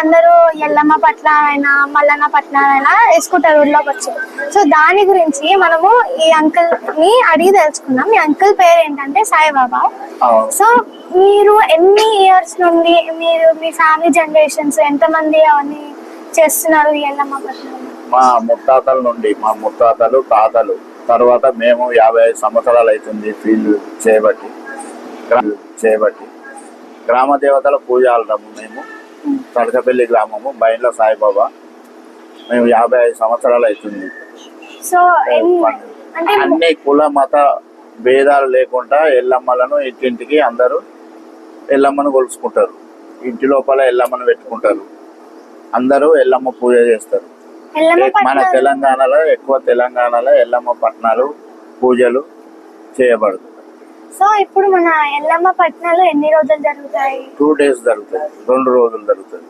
అందరూ ఎల్లమ్మ పట్నాలైనా మల్లన్న పట్నాలైనా వేసుకుంటారు ఊర్లోకి వచ్చి. సో దాని గురించి మనము ఈ అంకుల్ ని అడిగి తెలుసుకుందాం. మీ అంకుల్ పేరు ఏంటంటే సాయిబాబా. సో మీరు ఎన్ని ఇయర్స్ నుండి మీరు మీ ఫ్యామిలీ జనరేషన్స్ ఎంతమంది అవన్నీ చేస్తున్నారు ఈ ఎల్లమ్మ పట్నాలు? మా ముత్తాతల నుండి, మా ముత్తాతలు తాతలు తర్వాత మేము 55 సంవత్సరాలు అవుతుంది ఫీల్డ్ చేయబట్టి. గ్రామ దేవతల పూజ ఆడతాము మేము. తడకపల్లి గ్రామము, బైండ్ల సాయిబాబా. మేము 55 సంవత్సరాలు అవుతుంది. సో అన్ని కుల మత భేదాలు లేకుండా ఎల్లమ్మలను ఇంటింటికి అందరూ ఎల్లమ్మను కొలుసుకుంటారు. ఇంటి లోపల ఎల్లమ్మను పెట్టుకుంటారు. అందరూ ఎల్లమ్మ పూజ చేస్తారు. మన తెలంగాణలో తెలంగాణలో ఎల్లమ్మ పట్నాలు పూజలు చేయబడుతుంది. సో ఇప్పుడు మన ఎల్లమ్మ పట్నాలు ఎన్ని రోజులు జరుగుతాయి? 2 days జరుగుతాయి, 2 రోజులు జరుగుతుంది.